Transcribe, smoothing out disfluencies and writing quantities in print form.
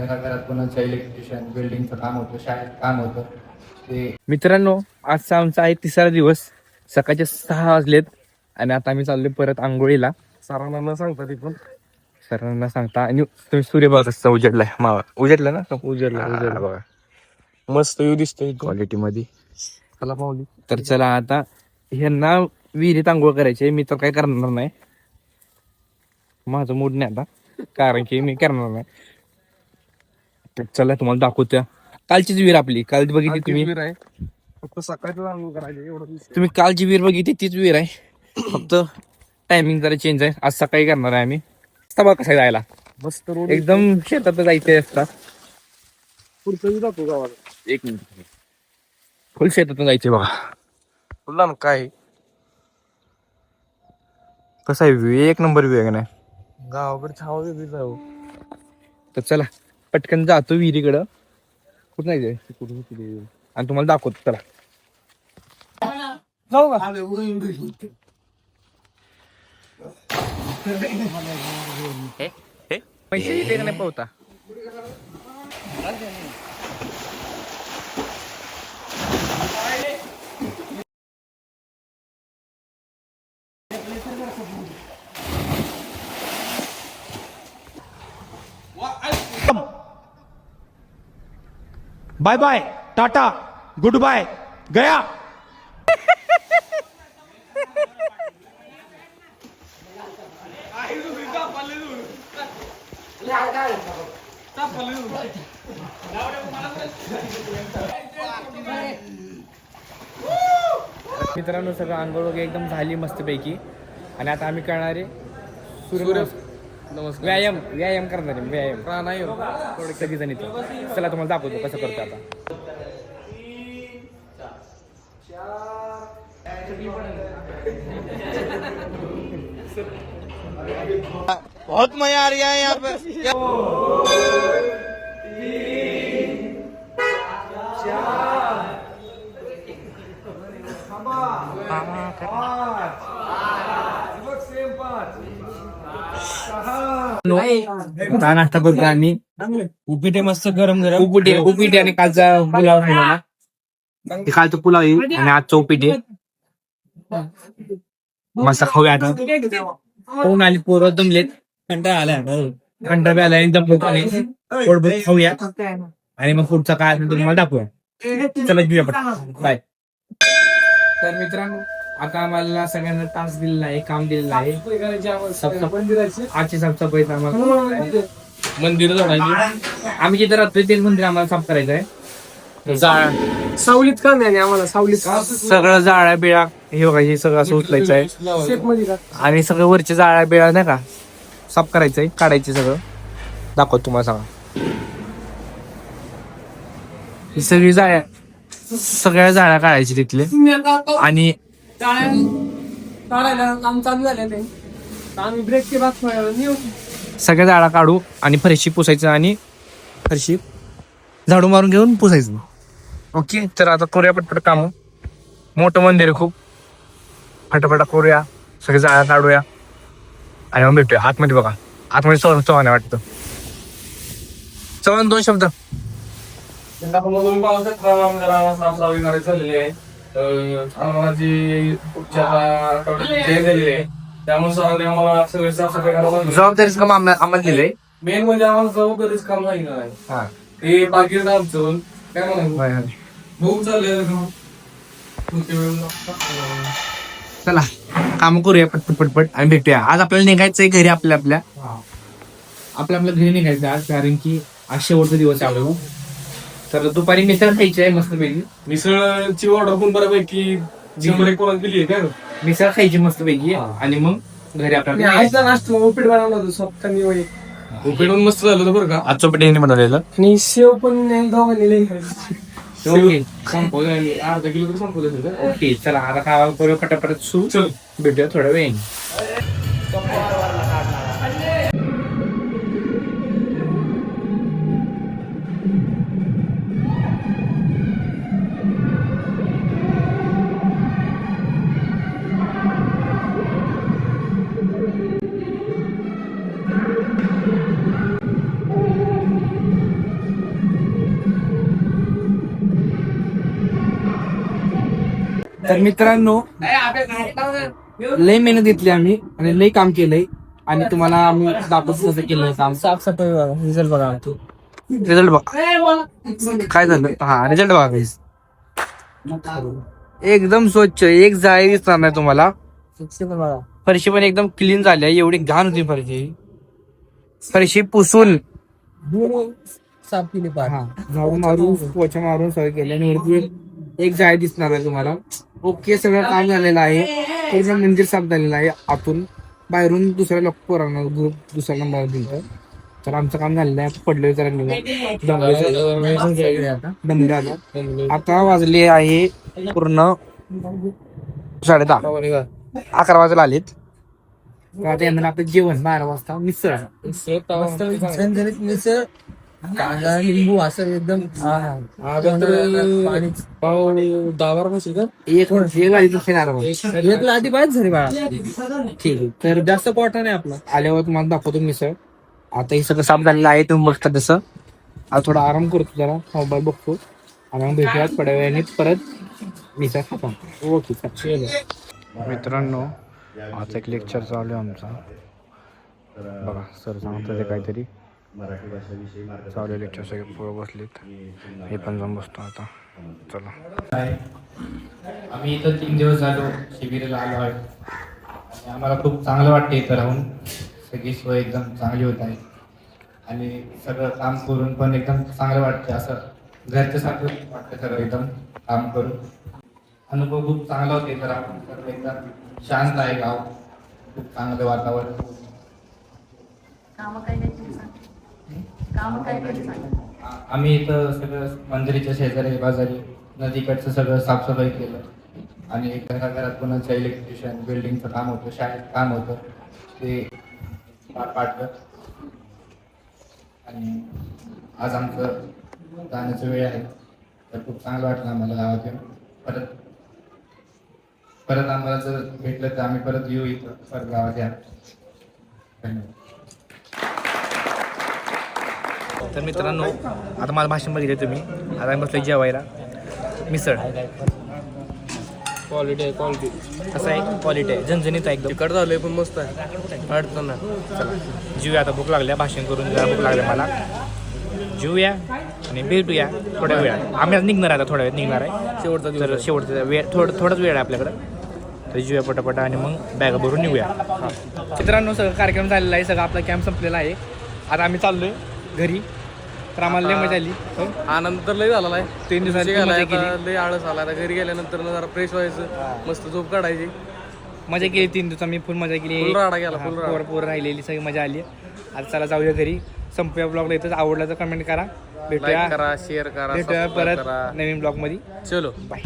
घरात कोणाचं इलेक्ट्रिशियन बिल्डिंगचं काम होतं, शाळेत काम होतं ते. मित्रांनो, आजचा आमचा आहे तिसरा दिवस. सकाळचे 6 वाजलेत आणि आता आम्ही चाललोय परत आंघोळीला. सरांना न सांगता ती पण सरांना सांगता. आणि तुम्ही सूर्य बघा कसं उजेडलाय. मावा उजेडला ना उजेडला बघा मस्त येऊ दिसतोय क्वालिटी मध्ये. त्याला पावली. तर चला आता ह्यांना विहिरीत आंघोळ करायचे. मी तर काय करणार नाही, माझं मूड नाही आता, कारण की मी करणार नाही. तर चला तुम्हाला दाखवत्या कालचीच विहीर आपली. काल बघितली तुम्ही, विहीर आहे फक्त सकाळचं आंघोळ करायचे एवढं दिसतंय. तुम्ही कालची विहीर बघितली तीच विहीर आहे, फक्त टायमिंग जरा चेंज आहे. आज सकाळी करणार आहे आम्ही. रस्ता बघा कसा जायला, मस्त रोड एकदम शेतात जायचे असतात. पुढचं जातो गावाला. एक मिनिट, फुल शेतातून जायचे बघा. तुला ना काय कसा आहे व्ह्यू, एक नंबर व्ह्यू आहे का नाही. गावाकडे हवा वेगळी जाऊ. तर चला पटकन जातो विहिरीकडं. कुठं नाही जाय आणि तुम्हाला दाखवतो. चला जाऊ का? पैसे येते का नाही पावता. Bye bye tata goodbye गया. मित्रांनो, सगळं आंघोळ वगैरे एकदम झाली मस्तपैकी. आणि आता आम्ही करणारे नमस्कार. व्यायाम करणार आहे. व्यायाम प्राणायाम. थोडे सगळेजण इथं. चला तुम्हाला दाखवतो कसं करतो आता. बहुत मजा आ रहा है यहाँ पे. आता नाश्ता करतो आम्ही. उपीट मस्त गरम गरम. उपीट आणि कालचा पुलाव राहिला ना, ते कालचं पुलाव आहे आणि आजचं उपीट आहे. मस्त खाऊया आता. कोण आली पोरं दमलेत, कंटाळा आला एकदम पोटभर खाऊया आणि मग पुढचा काय असेल तुम्हाला दाखवूया. चला घेऊया पटकन. बाय. तर मित्रांनो, आता आम्हाला सगळ्यांना टास्क दिलेला आहे, काम दिलेलं आहे. आजची साफसफाई आम्हाला मंदिर जोडायची. आम्ही जिथे राहतोय तेच मंदिर आम्हाला साफ करायचं आहे. सावलीत का नाही आम्हाला सावलीत सगळं जाळ्या बिळा हे बघा, हे सगळं असं उचलायचं आहे. शेत मध्ये आणि सगळं वरचे जाळ्या बिळा नाही का साफ करायचंय, काढायचे सगळं. दाखवतो तुम्हाला सांगा. ही सगळी जाळ्या, सगळ्या जाळ्या काढायची तिथले. आणि काढायला काम चालू झाले ते आम्ही ब्रेकचे भाग नेऊ. सगळ्या जाळ्या काढू आणि फरशी पुसायचं आणि फरशी झाडू मारून घेऊन पुसायचं. ओके, तर आता करूया पटपट काम. मोठं मंदिर आहे खूप. फटाफटा करूया, सगळे जाळ्या काढूया आणि मग भेटूया आतमध्ये. बघा आतमध्ये चव्हाण आहे वाटतं. चव्हाण 2 शब्द. साफसफाई करायची झालेली आहे. माझी पुढच्या आठवड्यात झालेली आहे. त्यामुळे सरांनी आम्हाला सगळी साफसफाई करायला जबाबदारीचं काम आम्हाला दिलंय. मेन म्हणजे आम्हाला जबाबदारीच काम सांगितलं नाही. हा, ते बाकी आमचं काय म्हणायचं भाऊ चाललंय. चला काम करूया पटपट पटपट आणि भेटूया. आज आपल्याला निघायचंय घरी. आपल्या घरी निघायचं आज, कारण की आज शेवटचा दिवस आहे आपल्याला. तर दुपारी मिसळ खायची आहे मस्तपैकी. मिसळची ऑर्डर पण बऱ्यापैकी 100 कोणाला दिली आहे काय. मिसळ खायची मस्तपैकी आणि मग घरी आपल्याला आजचा नाश्ता उपीट बनवलं होतं स्वतः. उपीट पण मस्त झालं होतं बरं का. आज चोपटीने बनवलेलं. आणि शेव पण दोघांनी लई ओके, अर्धा किलो तर संपवलं. ओके, चला आता काय करूया पटापट सुरू. भेटूया थोड्या वेळ. तर मित्रांनो लई मेहनत घेतली आम्ही आणि लई काम केलंय आणि तुम्हाला आम्ही दाखवत कसं केलं काम. साफसफाई बघा, रिझल्ट बघा तू. रिझल्ट बघा काय झालं. हा रिझल्ट बघा guys. एकदम स्वच्छ, एक जाळी दिसणार नाही तुम्हाला. शिक्षण बघा. फरशी पण एकदम क्लीन झाली आहे. एवढी घाण होती फरशी पुसून साफ केली पार. हा झाडू मारून पोछा मारून सगळं केलं आणि वरती एक जाळी दिसणार आहे तुम्हाला. ओके सगळं काम झालेलं आहे. पूर्ण मंदिर साफ झालेलं आहे आतून. बाहेरून दुसऱ्या पोरांना ग्रुप दुसऱ्या नंबर दिलं. तर आमचं काम झालेलं आहे. पडलोय जरा दमले आता वाजले आहे पूर्ण 10:30. 11 वाजता आलेत. आता यांना आपलं जेवण 12 वाजता मिसळ. झणझणीत मिसळ, कांदा लिंबू असं एकदम पाणी पाव 10-12 बसेल का? एक आधी खेळणार घेतलं आधी पाहिजे झाली बाळा. ठीक आहे. तर जास्त पोटा नाही आपला. आल्यावर तुम्हाला दाखवतो मिसळ. आता हे सगळं साफ झालेलं आहे. तुम्ही बघता तसं. आता थोडा आराम करतो, जरा मोबाईल बघतो आणि मग भेटूयात थोड्या वेळाने परत मिसळ खातो. ओके मित्रांनो आज एक लेक्चर चालू आहे आमचा. बघा सर सांगतो ते काहीतरी चालू लेक्चर. सगळे पुढं बसलेत. हे पण जाऊन बसतो आता. चला आम्ही इथं 3 दिवस झालो शिबिराला आलो आहे आणि आम्हाला खूप चांगलं वाटतं इथं राहून. सगळी सोय एकदम चांगली होत आहे आणि सगळं काम करून पण एकदम चांगलं वाटतं. असं घरच्यासारखं वाटतं सगळं एकदम काम करून. अनुभव खूप चांगला होता इथं राहून. सगळं एकदम शांत आहे गाव. खूप चांगलं वातावरण. आम्ही इथं सगळं मंदिराच्या शेजारी बाजारी नदीकडचं सगळं साफसफाई केलं आणि घराघरात कोणाचं इलेक्ट्रिशियन बिल्डिंगचं काम होतं, शाळेत काम होतं ते पार पाडलं. आणि आज आमचं जाण्याचं वेळ आहे. तर खूप चांगलं वाटलं आम्हाला गावात येऊन. परत आम्हाला जर भेटलं तर आम्ही परत येऊ इथं परत गावात या. धन्यवाद. तर मित्रांनो आता माझं भाषण बघितलं तुम्ही. आता आम्ही बसलो जेवायला. मिसळ क्वालिटी आहे, क्वालिटी कसं आहे. क्वालिटी आहे, झणझणीत आहे एकदम. तिकट झालंय पण मस्त आहे. अडचण नाही. चला जीवया. आता भूक लागल्या. भाषण करून जरा भूक लागल्या मला. जीवया आणि भेटूया थोड्या वेळात. आम्ही आज निघणार आहे. आता थोड्या वेळात निघणार आहे. शेवटचा दिवस तर शेवटचा वेळ थोडाच वेळ आहे आपल्याकडं. तर जीवया पटापटा आणि मग बॅग भरून निघूया. मित्रांनो सगळं कार्यक्रम झालेला आहे. सगळं आपला कॅम्प संपलेला आहे. आता आम्ही चाललोय घरी. तर आम्हाला लय मजा आली. आनंद तर लय झालेला आहे. 3 दिवसांची मजा केली. लय आळस आला. आता घरी गेल्यानंतर जरा फ्रेश व्हायचं, मस्त झोप काढायची. मजा केली 3 दिवस आम्ही. फुल मजा केली. फुल राडा गेला, फुल राडा. पोर राहिलेली सगळी मजा आली. आता चला जाऊया घरी. संपूया ब्लॉगला. इथंच आवडला तर कमेंट करा. भेटूया लाईक करा, शेअर करा, भेटूया सबस्क्राईब परत करा. नवीन ब्लॉग मध्ये. चलो बाय.